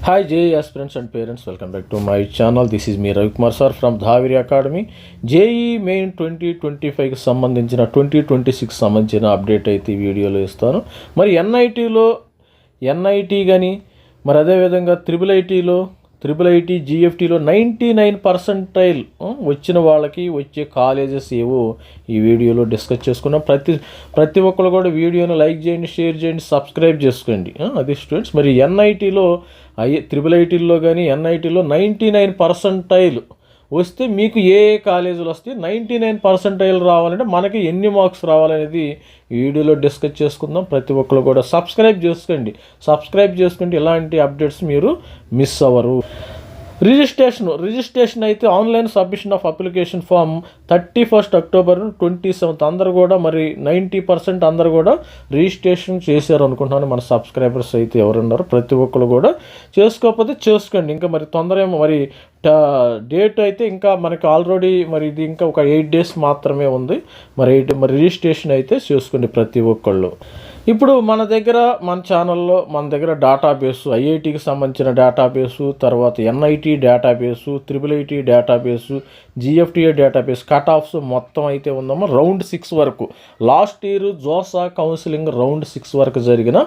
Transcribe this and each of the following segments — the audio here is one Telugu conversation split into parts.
Hi JEE aspirants and parents, welcome back to my channel. This is me Ravi Kumar sir from Dhaviri Academy. JEE main 2025కి సంబంధించిన 2026 సంబంధించిన అప్డేట్ అయితే ఈ వీడియోలో ఇస్తాను. మరి ఎన్ఐటి కానీ మరి అదేవిధంగా ట్రిపుల్ ఐటీ జీఎఫ్టీలో 99% వచ్చిన వాళ్ళకి వచ్చే కాలేజెస్ ఏవో ఈ వీడియోలో డిస్కస్ చేసుకున్నాం. ప్రతి ఒక్కరు కూడా వీడియోని లైక్ చేయండి, షేర్ చేయండి, సబ్స్క్రైబ్ చేసుకోండి. అది స్టూడెంట్స్, మరి ఎన్ఐటీలో ట్రిపుల్ ఐటీల్లో కానీ ఎన్ఐటీలో 99% వస్తే మీకు ఏ కాలేజీలు వస్తాయి, 99% రావాలంటే మనకి ఎన్ని మార్క్స్ రావాలనేది ఈ వీడియోలో డిస్కస్ చేసుకుందాం. ప్రతి ఒక్కరు కూడా సబ్స్క్రైబ్ చేసుకుంటే ఇలాంటి అప్డేట్స్ మీరు మిస్ అవ్వరు. రిజిస్ట్రేషన్ అయితే online submission of application form 31 October 27 అందరూ కూడా మరి 90% అందరూ కూడా రిజిస్ట్రేషన్ చేశారు అనుకుంటున్నాను. మన సబ్స్క్రైబర్స్ అయితే ఎవరున్నారో ప్రతి ఒక్కరు కూడా చేసుకోకపోతే చేసుకోండి. ఇంకా మరి తొందర మరి డేట్ అయితే ఇంకా మనకి ఆల్రెడీ మరి ఇది ఇంకా ఒక 8 days మాత్రమే ఉంది. మరి రిజిస్ట్రేషన్ అయితే చేసుకోండి ప్రతి ఒక్కళ్ళు. ఇప్పుడు మన ఛానల్లో మన దగ్గర డేటాబేసు, ఐఐటికి సంబంధించిన డేటాబేసు, తర్వాత NIT database, triple IT database, GFTI database cutoffs మొత్తం అయితే ఉందమ్మా. రౌండ్ 6 వరకు last year JoSAA counselling round 6 వరకు జరిగిన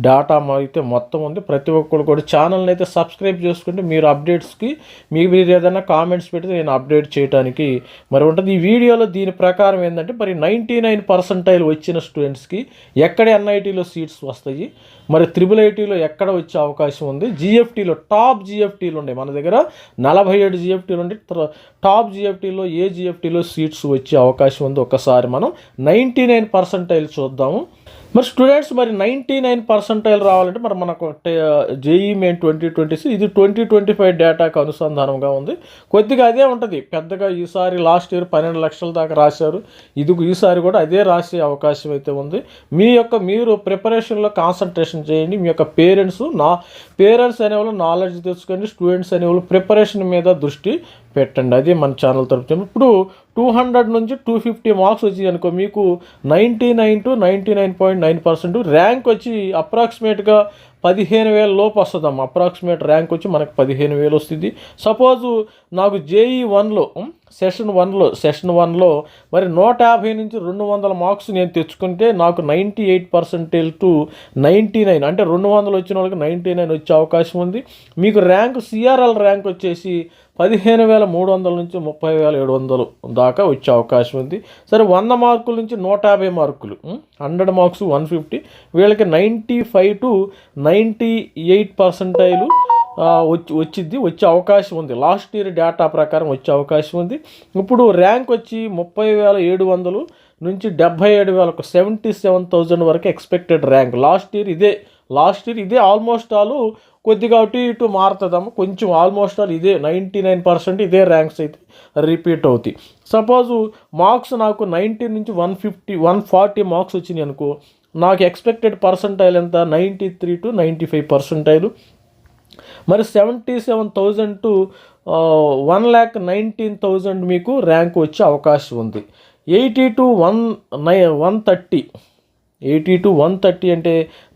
డేటా అయితే మొత్తం ఉంది. ప్రతి ఒక్కరు కూడా ఛానల్ని అయితే సబ్స్క్రైబ్ చేసుకుంటే మీరు అప్డేట్స్కి మీరు ఏదైనా కామెంట్స్ పెడితే నేను అప్డేట్ చేయడానికి మరి ఉంటుంది. ఈ వీడియోలో దీని ప్రకారం ఏంటంటే మరి 99% వచ్చిన స్టూడెంట్స్కి ఎక్కడ ఎన్ఐటీలో సీట్స్ వస్తాయి, మరి ట్రిపుల్ ఐటీలో ఎక్కడ వచ్చే అవకాశం ఉంది, జిఎఫ్టీలో టాప్ జిఎఫ్టీలు ఉన్నాయి మన దగ్గర 47 జిఎఫ్టీలు ఉండి టాప్ జిఎఫ్టీలో ఏ జిఎఫ్టీలో సీట్స్ వచ్చే అవకాశం ఉంది ఒక్కసారి మనం 99% చూద్దాము. మరి స్టూడెంట్స్ మరి 99% రావాలంటే మరి మనకు JEE మెయిన్ 2026 ఇది 2025 డేటాకు అనుసంధానంగా ఉంది. కొద్దిగా అదే ఉంటుంది పెద్దగా. ఈసారి లాస్ట్ ఇయర్ 12 లక్షల దాకా రాశారు, ఈసారి కూడా అదే రాసే అవకాశం అయితే ఉంది. మీరు ప్రిపరేషన్లో కాన్సన్ట్రేషన్ చేయండి. మీ యొక్క పేరెంట్స్ అనేవాళ్ళు నాలెడ్జ్ తెచ్చుకోండి, స్టూడెంట్స్ అనేవాళ్ళు ప్రిపరేషన్ మీద దృష్టి పెట్టండి. అది మన ఛానల్ తరపున. ఇప్పుడు 200 నుంచి 250 మార్క్స్ వచ్చి అనుకో మీకు 99 to 99.9% ర్యాంక్ వచ్చి అప్రాక్సిమేట్గా 15,000 లోపు వస్తుందమ్మా. అప్రాక్సిమేట్ ర్యాంక్ వచ్చి మనకు 15,000 వస్తుంది. సపోజు నాకు JEE 1లో సెషన్ 1లో మరి 150 నుంచి 200 మార్క్స్ నేను తెచ్చుకుంటే నాకు 98% to 99 అంటే 200 వచ్చిన వాళ్ళకి 99 వచ్చే అవకాశం ఉంది. మీకు CRL ర్యాంక్ వచ్చేసి 15,300 నుంచి 30,700 దాకా వచ్చే అవకాశం ఉంది. సరే 100 మార్కుల నుంచి 150 మార్కులు 100 మార్క్స్ 150 వీళ్ళకి 95 to 98% వచ్చే అవకాశం ఉంది. లాస్ట్ ఇయర్ డేటా ప్రకారం వచ్చే అవకాశం ఉంది. ఇప్పుడు ర్యాంక్ వచ్చి 30,700 నుంచి 77,000 77,000 వరకు ఎక్స్పెక్టెడ్ ర్యాంక్. లాస్ట్ ఇయర్ ఇదే ఆల్మోస్ట్ ఆల్ కొద్దిగా అటు ఇటు మారుతుందమ్మ. కొంచెం ఆల్మోస్ట్ ఆల్ ఇదే 99% ఇదే ర్యాంక్స్ అయితే రిపీట్ అవుతాయి. సపోజు మార్క్స్ నాకు 90 నుంచి 140 మార్క్స్ వచ్చినాయి అనుకో, నాకు ఎక్స్పెక్టెడ్ పర్సంటైల్ ఎంత 93 to 95%. మరి 77,000 to 1,19,000 మీకు ర్యాంక్ వచ్చే అవకాశం ఉంది. 80 to 130 అంటే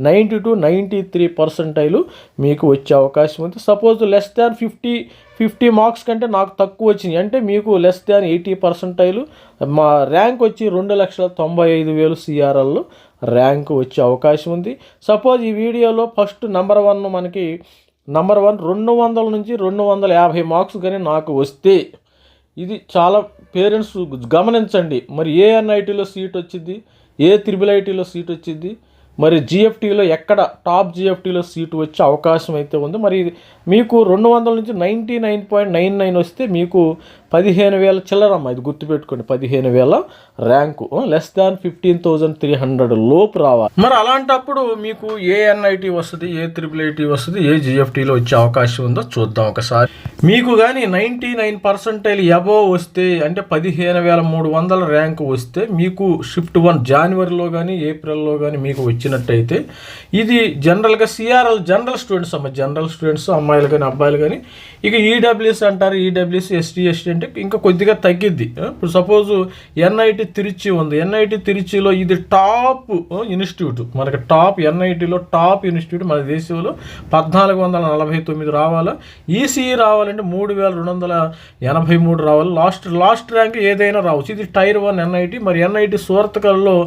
90 to 93% మీకు వచ్చే అవకాశం ఉంది. సపోజ్ లెస్ దాన్ 50 మార్క్స్ కంటే నాకు తక్కువ వచ్చినాయి అంటే మీకు లెస్ దాన్ 80% మా ర్యాంక్ వచ్చి 2,95,000 CRL ర్యాంక్ వచ్చే అవకాశం ఉంది. సపోజ్ ఈ వీడియోలో ఫస్ట్ నెంబర్ 1 మనకి 200 నుంచి 250 మార్క్స్ కానీ నాకు వస్తే ఇది చాలా పేరెంట్స్ గమనించండి. మరి ఏ ఎన్ఐటీలో సీట్ వచ్చింది, ఏ ట్రిపుల్ ఐటీలో సీట్ వచ్చింది, మరి జిఎఫ్టీలో ఎక్కడ టాప్ జిఎఫ్టీలో సీటు వచ్చే అవకాశం అయితే ఉంది. మరి మీకు 200 నుంచి 99.99 వస్తే మీకు 15,000 చిల్లరమ్మ. ఇది గుర్తుపెట్టుకోండి, 15,000 ర్యాంకు. లెస్ దాన్ 15,300 లోపు రావాలి. మరి అలాంటప్పుడు మీకు ఏ ఎన్ఐటీ వస్తుంది, ఏ ట్రిపుల్ ఐటీ వస్తుంది, ఏ జిఎఫ్టీలో వచ్చే అవకాశం ఉందో చూద్దాం ఒకసారి. మీకు కానీ 99% అబోవ్ వస్తే అంటే 15,300 ర్యాంకు వస్తే మీకు షిఫ్ట్ 1 జనవరిలో కానీ ఏప్రిల్లో కానీ మీకు వచ్చే ఇచ్చినట్టయితే ఇది జనరల్గా CRL general students general students అమ్మాయిలు కానీ అబ్బాయిలు కానీ. ఇక ఈడబ్ల్యూఎస్ అంటారు, ఈడబ్ల్యూఎస్ ఎస్టీ అంటే ఇంకా కొద్దిగా తగ్గిద్ది. ఇప్పుడు సపోజు ఎన్ఐటి తిరుచి ఉంది, ఎన్ఐటి తిరుచిలో ఇది టాప్ ఇన్స్టిట్యూట్, మనకి టాప్ ఎన్ఐటిలో టాప్ ఇన్స్టిట్యూట్ మన దేశంలో 1449 రావాలా. ఈసీఈ రావాలంటే 3283 రావాలి. లాస్ట్ ర్యాంక్ ఏదైనా రావచ్చు. ఇది టైర్ 1 ఎన్ఐటి. మరి ఎన్ఐటి సూరత్కల్లో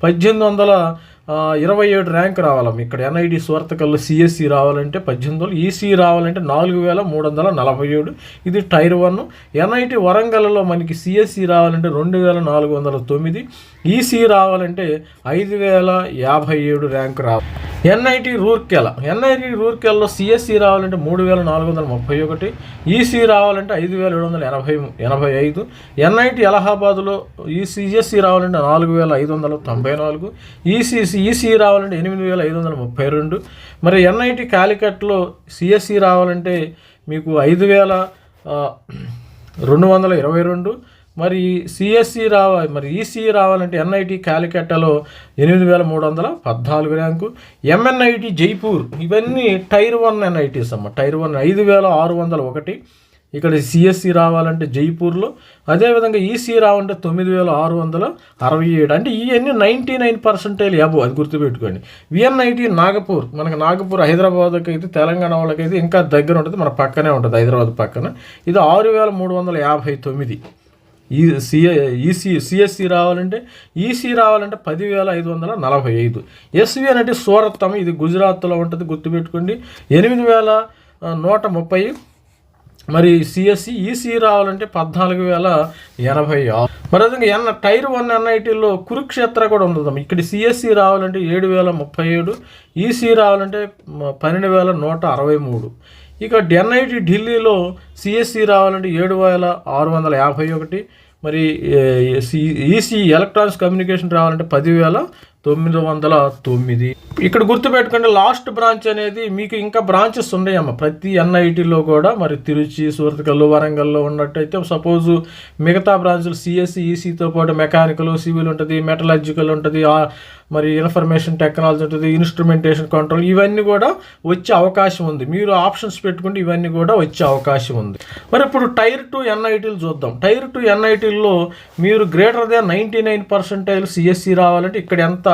1827 ర్యాంక్ రావాలమ్మ. ఇక్కడ ఎన్ఐటి సూరత్కల్లో సిఎస్సి రావాలంటే 1800, ఈసీ రావాలంటే 4347. ఇది టైర్ 1. ఎన్ఐటి వరంగల్లో మనకి సిఎస్సి రావాలంటే 2409, ఈసీ రావాలంటే 5057 ర్యాంక్ రావాలి. ఎన్ఐటి రూర్కెల్లో సిఎస్సి రావాలంటే 3431, ఈసీ రావాలంటే 5785. ఎన్ఐటి అలహాబాద్లో ఈ సిఎస్సి రావాలంటే 4594, ఈసీ రావాలంటే 8532. మరి ఎన్ఐటి కాలికట్లో సిఎస్సి రావాలంటే మీకు 5222. మరి ఈసీ రావాలంటే ఎన్ఐటి కాలికట్టలో 8314 ర్యాంకు. ఎంఎన్ఐటి జైపూర్, ఇవన్నీ టైర్ 1 ఎన్ఐటీస్ టైర్ 1 5601. ఇక్కడ సిఎస్సి రావాలంటే జైపూర్లో. అదేవిధంగా ఈసీ రావాలంటే 9667. అంటే ఇవన్నీ 99% అబోవ్, అది గుర్తుపెట్టుకోండి. విఎన్ఐటి నాగపూర్, మనకి నాగపూర్ హైదరాబాద్కి అయితే తెలంగాణ వాళ్ళకైతే ఇంకా దగ్గర ఉంటుంది, మన పక్కనే ఉంటుంది హైదరాబాద్ పక్కన. ఇది 6359. సిఎస్సి రావాలంటే 10,545. ఎస్వి అంటే సూరత్, ఇది గుజరాత్లో ఉంటుంది, గుర్తుపెట్టుకోండి, 8130. మరి సిఎస్సి ఈసీ రావాలంటే 14,086. మరి అదే టైర్ 1 ఎన్ఐటీలో కురుక్షేత్ర కూడా ఉంటుంది. ఇక్కడ సిఎస్సి రావాలంటే 7,037, ఈసీ రావాలంటే 12,163. ఇక ఎన్ఐటి ఢిల్లీలో సిఎస్సి రావాలంటే 7,651. మరి ఈసీ ఎలక్ట్రానిక్స్ కమ్యూనికేషన్ రావాలంటే 10,909. ఇక్కడ గుర్తుపెట్టుకోండి, లాస్ట్ బ్రాంచ్ అనేది మీకు ఇంకా బ్రాంచెస్ ఉన్నాయమ్మ ప్రతి ఎన్ఐటీలో కూడా. మరి తిరుచి, సూరత్కల్, వరంగల్లో ఉన్నట్టయితే సపోజు మిగతా బ్రాంచ్లు సిఎస్సి ఈసీతో పాటు మెకానికల్, సివిల్ ఉంటుంది, మెటలర్జికల్ ఉంటుంది, మరి ఇన్ఫర్మేషన్ టెక్నాలజీ ఉంటుంది, ఇన్స్ట్రుమెంటేషన్ కంట్రోల్, ఇవన్నీ కూడా వచ్చే అవకాశం ఉంది. మీరు ఆప్షన్స్ పెట్టుకుంటే ఇవన్నీ కూడా వచ్చే అవకాశం ఉంది. మరి ఇప్పుడు టైర్ 2 ఎన్ఐటీలు చూద్దాం. టైర్ 2 ఎన్ఐటీల్లో మీరు గ్రేటర్ దాన్ 99% సిఎస్సి రావాలంటే ఇక్కడ ఎంత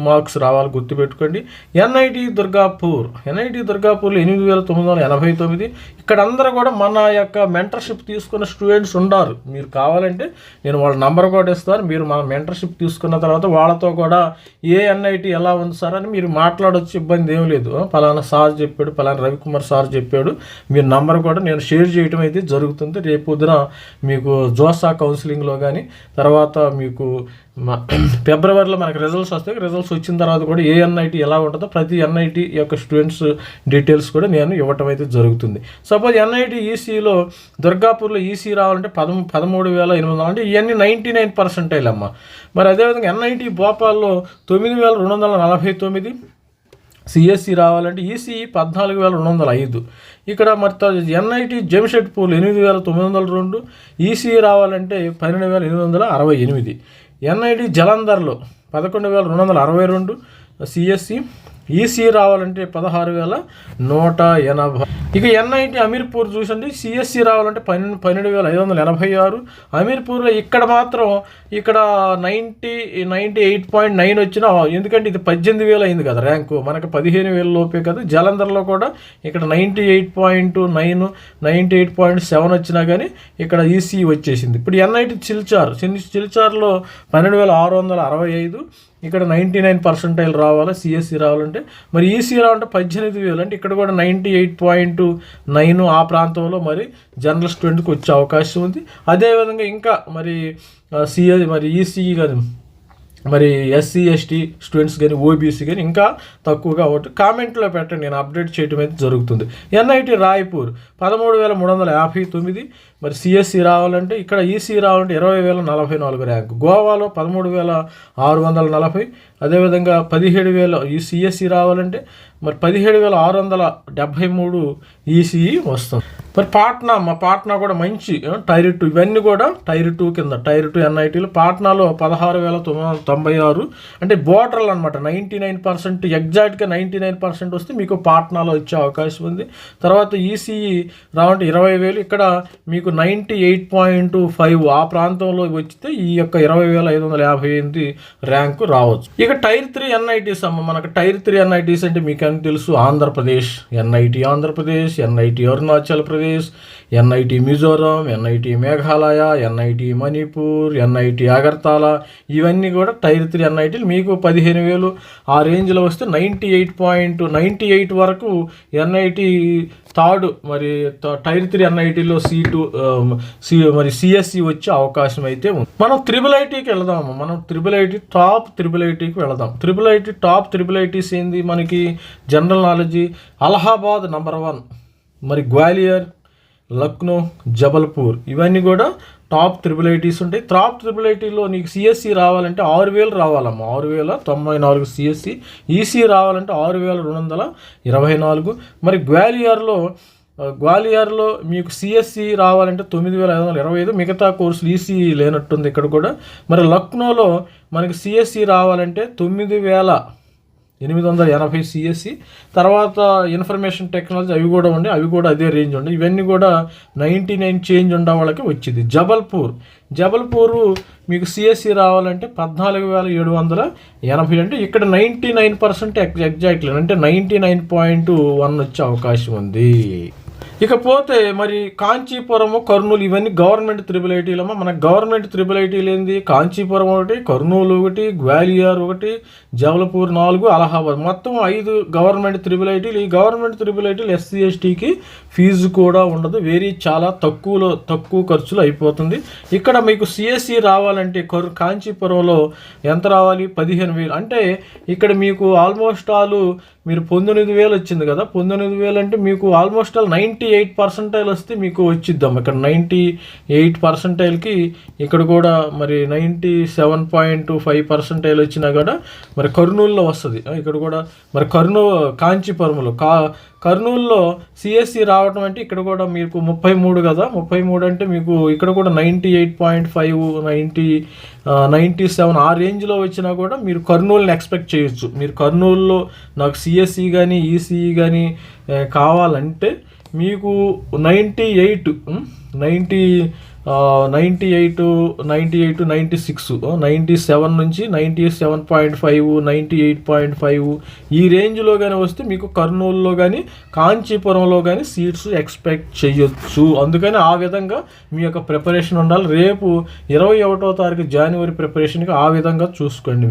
మార్క్స్ రావాలి గుర్తుపెట్టుకోండి. ఎన్ఐటి దుర్గాపూర్లో 8,989. ఇక్కడ అందరూ కూడా మన యొక్క మెంటర్షిప్ తీసుకున్న స్టూడెంట్స్ ఉన్నారు. మీరు కావాలంటే నేను వాళ్ళ నంబర్ కూడా ఇస్తాను. మీరు మన మెంటర్షిప్ తీసుకున్న తర్వాత వాళ్ళతో కూడా ఏ ఎన్ఐటి ఎలా ఉంది సార్ అని మీరు మాట్లాడవచ్చు, ఇబ్బంది ఏం లేదు. పలానా సార్ చెప్పాడు, పలానా రవికుమార్ సార్ చెప్పాడు, మీరు నంబర్ కూడా నేను షేర్ చేయడం అయితే జరుగుతుంది. రేపు పొద్దున మీకు జోసా కౌన్సిలింగ్లో కానీ తర్వాత మీకు ఫిబ్రవరిలో మనకు రిజల్ట్స్ వస్తాయి. రిజల్ట్స్ వచ్చిన తర్వాత కూడా ఏ ఎన్ఐటి ఎలా ఉంటుందో ప్రతి ఎన్ఐటి యొక్క స్టూడెంట్స్ డీటెయిల్స్ కూడా నేను ఇవ్వటం అయితే జరుగుతుంది. సపోజ్ ఎన్ఐటి ఈసీలో దుర్గాపూర్లో ఈసీ రావాలంటే 13,800. అంటే ఇవన్నీ 99% అమ్మ. మరి అదేవిధంగా ఎన్ఐటి భోపాల్లో 9,249. సిఎస్సి రావాలంటే ఈసీ 14,205. ఇక్కడ మరి ఎన్ఐటి జంషెడ్పూర్ 8,902. ఈసీ రావాలంటే 12,868. ఎన్ఐటి జలంధర్లో 11,262. సిఎస్సి ఈసీ రావాలంటే 16,180. ఇక ఎన్ఐటి అమీర్పూర్ చూసండి, సిఎస్సి రావాలంటే 12,586. అమీర్పూర్లో ఇక్కడ మాత్రం ఇక్కడ 98.9 వచ్చినా, ఎందుకంటే ఇది 18,000 అయింది కదా ర్యాంకు, మనకు 15,000 లోపే కదా. జలంధర్లో కూడా ఇక్కడ 98.9, 98.7 వచ్చినా కానీ ఇక్కడ ఈసీ వచ్చేసింది. ఇప్పుడు ఎన్ఐటి చిల్చార్లో 12,665. ఇక్కడ 99% రావాలి సిఎస్సి రావాలంటే. మరి ఈసీ రావాలంటే 18,000. అంటే ఇక్కడ కూడా 98.9 ఆ ప్రాంతంలో మరి జనరల్ స్టూడెంట్కి వచ్చే అవకాశం ఉంది. అదేవిధంగా ఇంకా మరి ఈసీ కానీ మరి ఎస్సీ ఎస్టీ స్టూడెంట్స్ కానీ ఓబీసీ కానీ ఇంకా తక్కువగా ఒకటి కామెంట్లో పెట్టండి, నేను అప్డేట్ చేయడం అయితే జరుగుతుంది. ఎన్ఐటి రాయ్పూర్ 13,359. మరి సిఎస్సి రావాలంటే ఇక్కడ ఈసీ రావాలంటే 20,044 ర్యాంక్. గోవాలో 13,640. అదేవిధంగా 17,000 ఈ సిఎస్సి రావాలంటే మరి 17,673 ఈసీఈ వస్తుంది. మరి పాట్నా కూడా మంచి టైర్ 2, ఇవన్నీ కూడా టైర్ 2 కింద, టైర్ 2 ఎన్ఐటీలు. పాట్నాలో 16,996, అంటే బోర్డర్లు అనమాట. 99% ఎగ్జాక్ట్గా 99% వస్తే మీకు పాట్నాలో వచ్చే అవకాశం ఉంది. తర్వాత ఈసీఈ రావంటే 20,000, ఇక్కడ మీకు 98.5 ఆ ప్రాంతంలో వచ్చితే ఈ యొక్క 20,558 ర్యాంకు రావచ్చు. ఇక టైర్ 3 ఎన్ఐటీస్ మనకు టైర్ 3 ఎన్ఐటీస్ అంటే మీకు అని తెలుసు. Andhra Pradesh, NIT Andhra Pradesh, NIT Arunachal Pradesh, NIT Mizoram, NIT Meghalaya, NIT Manipur, NIT Agartala, ఇవన్నీ కూడా టైర్ 3 ఎన్ఐటీలు. మీకు 15,000 ఆ రేంజ్లో వస్తే 98 వరకు ఎన్ఐటి థర్డ్, మరి టైర్ 3 ఎన్ఐటీలో మరి సిఎస్సి వచ్చే అవకాశం అయితే ఉంది. మనం IIITకి వెళదాము. మనం టాప్ IIITకి వెళదాం. టాప్ IIITs ఏంది మనకి జనరల్ నాలెడ్జి. అలహాబాద్ నంబర్ 1, మరి గ్వాలియర్, లక్నో, జబల్పూర్, ఇవన్నీ కూడా టాప్ IIITs ఉంటాయి. టాప్ IIITలో నీకు సిఎస్సి రావాలంటే 6,000 రావాలమ్మా, 6,094 సిఎస్సి. ఈసీ రావాలంటే 6,224. మరి గ్వాలియర్లో మీకు సిఎస్సి రావాలంటే 9,525. మిగతా కోర్సులు ఈసీ లేనట్టుంది ఇక్కడ కూడా. మరి లక్నోలో మనకి సిఎస్సి రావాలంటే 9,880 సిఎస్సి. తర్వాత ఇన్ఫర్మేషన్ టెక్నాలజీ అవి కూడా ఉండే, అవి కూడా అదే రేంజ్ ఉండే. ఇవన్నీ కూడా 99 చేంజ్ ఉండే వాళ్ళకి వచ్చింది. జబల్పూర్ మీకు సిఎస్సి రావాలంటే 14,780, అంటే ఇక్కడ 99% ఎగ్జాక్ట్లీ, అంటే 99.1 వచ్చే అవకాశం ఉంది. ఇకపోతే మరి కాంచీపురము, కర్నూలు, ఇవన్నీ గవర్నమెంట్ IIITలమ్మా. మన గవర్నమెంట్ IIITలు ఏంది? కాంచీపురం ఒకటి, కర్నూలు ఒకటి, గ్వాలియర్ ఒకటి, జబల్పూర్ 4, అలహాబాద్, మొత్తం 5 గవర్నమెంట్ IIITలు. ఈ గవర్నమెంట్ IIITలు SC STకి ఫీజు కూడా ఉండదు, చాలా తక్కువ ఖర్చులు అయిపోతుంది. ఇక్కడ మీకు సిఎస్సి రావాలంటే కాంచీపురంలో ఎంత రావాలి? 15,000. అంటే ఇక్కడ మీకు ఆల్మోస్ట్ మీరు 19,000 వచ్చింది కదా. 19,000 అంటే మీకు ఆల్మోస్ట్ 98% వస్తే మీకు వచ్చిద్దాం. ఇక్కడ 98%కి ఇక్కడ కూడా మరి 97.5% వచ్చినా కూడా మరి కర్నూలులో వస్తుంది. ఇక్కడ కూడా మరి కాంచీపురంలో కర్నూలులో సిఎస్సి రావడం అంటే ఇక్కడ కూడా మీకు 33 కదా. 33 అంటే మీకు ఇక్కడ కూడా 98.5, 97 ఆ రేంజ్లో వచ్చినా కూడా మీరు కర్నూలుని ఎక్స్పెక్ట్ చేయొచ్చు. మీరు కర్నూలులో నాకు సిఎస్సి కానీ ఈసీఈ కానీ కావాలంటే మీకు 98, 96, 97 నుంచి 97.5, 98.5 ఈ రేంజ్లో కానీ వస్తే మీకు కర్నూలులో కానీ కాంచీపురంలో కానీ సీట్స్ ఎక్స్పెక్ట్ చేయొచ్చు. అందుకని ఆ విధంగా మీ యొక్క ప్రిపరేషన్ ఉండాలి. రేపు 21వ తారీఖు జనవరి ప్రిపరేషన్కి ఆ విధంగా చూసుకోండి.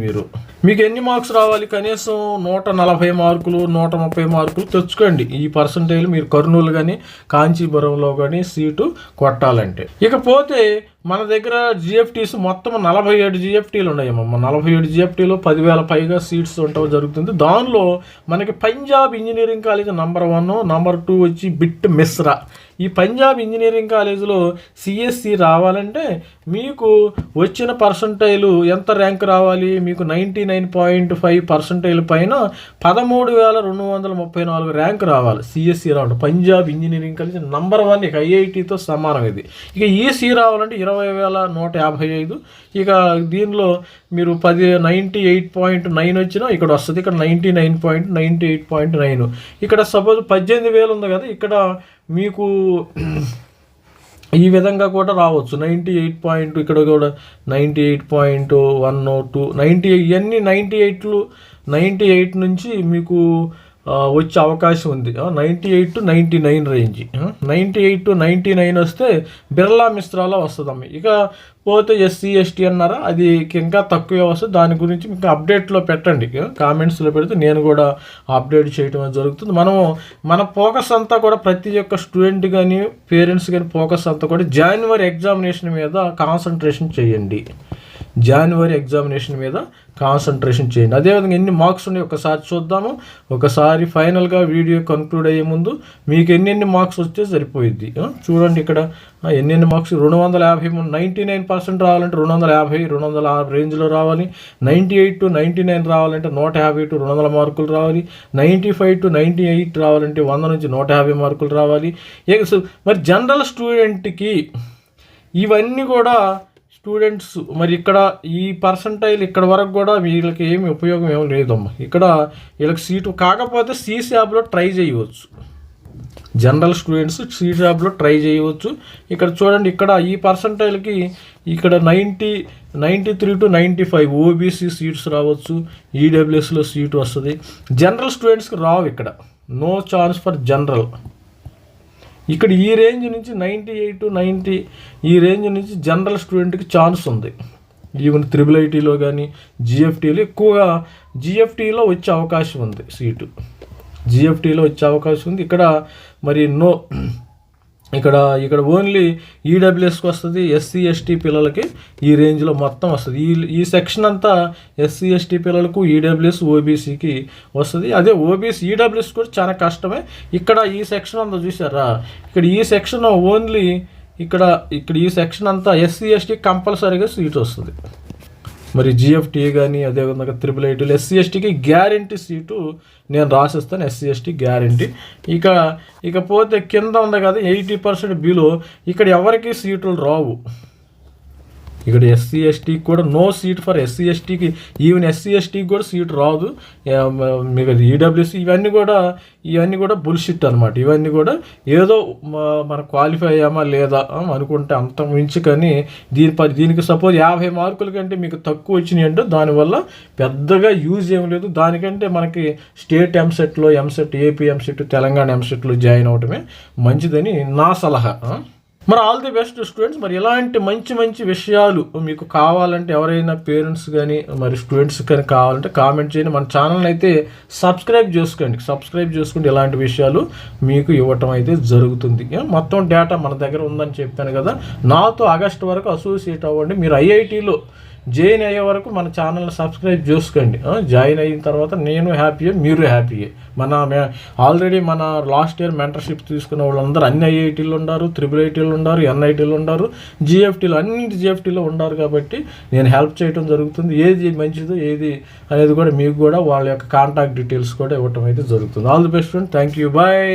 మీకు ఎన్ని మార్క్స్ రావాలి? కనీసం 140 మార్కులు, 130 మార్కులు తెచ్చుకోండి. ఈ పర్సంటేజ్ మీరు కర్నూలు కానీ కాంచీపురంలో కానీ సీటు కొట్టాలంటే. ఇకపోతే మన దగ్గర జిఎఫ్టీస్ మొత్తం 47 జిఎఫ్టీలు ఉన్నాయమ్మా. 47 జిఎఫ్టీలో 10,000 పైగా సీట్స్ ఉండటం జరుగుతుంది. దానిలో మనకి Punjab engineering college number 1, number 2 వచ్చి బిట్ మిశ్రా. ఈ పంజాబ్ ఇంజనీరింగ్ కాలేజీలో సిఎస్సి రావాలంటే మీకు వచ్చిన పర్సంటైల్ ఎంత ర్యాంక్ రావాలి? మీకు 99.5% పైన 13,234 ర్యాంక్ రావాలి సిఎస్సి రావాలి. పంజాబ్ ఇంజనీరింగ్ కాలేజ్ నంబర్ 1, ఇక ఐఐటితో సమానం ఇది. ఇక ఈసీ రావాలంటే 20,155. ఇక దీనిలో మీరు 98.9 వచ్చినా ఇక్కడ వస్తుంది. ఇక్కడ 98.9. ఇక్కడ సపోజ్ 18,000 ఉంది కదా, ఇక్కడ మీకు ఈ విధంగా కూడా రావచ్చు. 98. ఇక్కడ కూడా 98.102, 98, ఇవన్నీ 98 నుంచి మీకు వచ్చే అవకాశం ఉంది. 98 to 99 రేంజ్. 98 to 99 వస్తే బిర్లా మిశ్రాలో వస్తుందమ్మ. ఇక పోతే SC ST అన్నారా, అది ఇంకా తక్కువే వస్తుంది. దాని గురించి మీకు అప్డేట్లో పెట్టండి, కామెంట్స్లో పెడితే నేను కూడా అప్డేట్ చేయడం జరుగుతుంది. మన ఫోకస్ అంతా కూడా ప్రతి ఒక్క స్టూడెంట్ కానీ పేరెంట్స్ కానీ ఫోకస్ అంతా కూడా జనవరి ఎగ్జామినేషన్ మీద కాన్సన్ట్రేషన్ చేయండి. జనవరి ఎగ్జామినేషన్ మీద కాన్సన్ట్రేషన్ చేయండి. అదేవిధంగా ఎన్ని మార్క్స్ ఉన్నాయో ఒకసారి చూద్దాము. ఒకసారి ఫైనల్గా వీడియో కన్క్లూడ్ అయ్యే ముందు మీకు ఎన్ని మార్క్స్ వస్తే సరిపోయిద్ది. చూడండి ఇక్కడ ఎన్ని మార్క్స్ 250 99% రావాలంటే 250 260 రేంజ్లో రావాలి. 98 to 99 రావాలంటే 150 to 200 మార్కులు రావాలి. 95 to 98 రావాలంటే 100 నుంచి 150 మార్కులు రావాలి. మరి జనరల్ స్టూడెంట్కి ఇవన్నీ కూడా స్టూడెంట్స్ మరి ఇక్కడ ఈ పర్సంటైల్ ఇక్కడ వరకు కూడా వీళ్ళకి ఏమి ఉపయోగం ఏమి లేదమ్మా. ఇక్కడ వీళ్ళకి సీటు కాకపోతే CSABలో ట్రై చేయవచ్చు. జనరల్ స్టూడెంట్స్ CSABలో ట్రై చేయవచ్చు. ఇక్కడ చూడండి, ఇక్కడ ఈ పర్సంటైల్కి ఇక్కడ 93 to 95 OBC సీట్స్ రావచ్చు. EWSలో సీటు వస్తుంది. జనరల్ స్టూడెంట్స్కి రావు. ఇక్కడ నో ఛాన్స్ ఫర్ జనరల్. ఇక్కడ ఈ రేంజ్ నుంచి 98 to 90 ఈ రేంజ్ నుంచి జనరల్ స్టూడెంట్కి ఛాన్స్ ఉంది. ఈవెన్ IIITలో కానీ GFTలో ఎక్కువగా GFTలో వచ్చే అవకాశం ఉంది. సీటు GFTలో వచ్చే అవకాశం ఉంది. ఇక్కడ మరి ఇక్కడ ఓన్లీ EWSకి వస్తుంది. SC ST పిల్లలకి ఈ రేంజ్లో మొత్తం వస్తుంది. ఈ సెక్షన్ అంతా SC ST పిల్లలకు EWS OBCకి వస్తుంది. అదే OBC EWS కూడా చాలా కష్టమే. ఇక్కడ ఈ సెక్షన్ అంతా చూసారా, ఇక్కడ ఈ సెక్షన్ ఓన్లీ ఇక్కడ ఈ సెక్షన్ అంతా SC ST కంపల్సరీగా సీట్ వస్తుంది. మరి GFT కానీ అదేవిధంగా IIITలో SC STకి గ్యారంటీ సీటు నేను రాసిస్తాను. SC ST guarantee. ఇకపోతే కింద ఉంది కదా 80% బిలో, ఇక్కడ ఎవరికి సీట్లు రావు. ఇక్కడ SC ST కూడా నో సీట్ ఫర్ SC STకి. ఈవెన్ SC STకి కూడా సీట్ రాదు. మీకు EWS ఇవన్నీ కూడా బుల్షిట్ అనమాట. ఇవన్నీ కూడా ఏదో మనం క్వాలిఫై అయ్యామా లేదా అనుకుంటే అంత మించి, కానీ దీనికి సపోజ్ 50 మార్కుల కంటే మీకు తక్కువ వచ్చినాయి అంటే దానివల్ల పెద్దగా యూజ్ ఏం లేదు. దానికంటే మనకి స్టేట్ ఎంసెట్లో AP ఎంసెట్ తెలంగాణ ఎంసెట్లో జాయిన్ అవటమే మంచిదని నా సలహా. మరి ఆల్ ది బెస్ట్ స్టూడెంట్స్. మరి ఇలాంటి మంచి విషయాలు మీకు కావాలంటే ఎవరైనా పేరెంట్స్ కానీ మరి స్టూడెంట్స్ కానీ కావాలంటే కామెంట్ చేయండి. మన ఛానల్ని అయితే సబ్స్క్రైబ్ చేసుకుంటే ఇలాంటి విషయాలు మీకు ఇవ్వటం అయితే జరుగుతుంది. మొత్తం డేటా మన దగ్గర ఉందని చెప్పాను కదా. నాతో ఆగస్టు వరకు అసోసియేట్ అవ్వండి. మీరు IITలో జాయిన్ అయ్యే వరకు మన ఛానల్ని సబ్స్క్రైబ్ చేసుకోండి. జాయిన్ అయిన తర్వాత నేను హ్యాపీయే, మీరు హ్యాపీయే. ఆల్రెడీ మన లాస్ట్ ఇయర్ మెంటర్షిప్ తీసుకున్న వాళ్ళందరూ అన్ని IITలో ఉన్నారు, IIITలో ఉన్నారు, NITలో ఉన్నారు, GFTలో అన్నింటి GFTలో ఉన్నారు. కాబట్టి నేను హెల్ప్ చేయడం జరుగుతుంది. ఏది మంచిదో ఏది అనేది కూడా మీకు కూడా వాళ్ళ యొక్క కాంటాక్ట్ డీటెయిల్స్ కూడా ఇవ్వటం అయితే జరుగుతుంది. All the best friend. Thank you. Bye.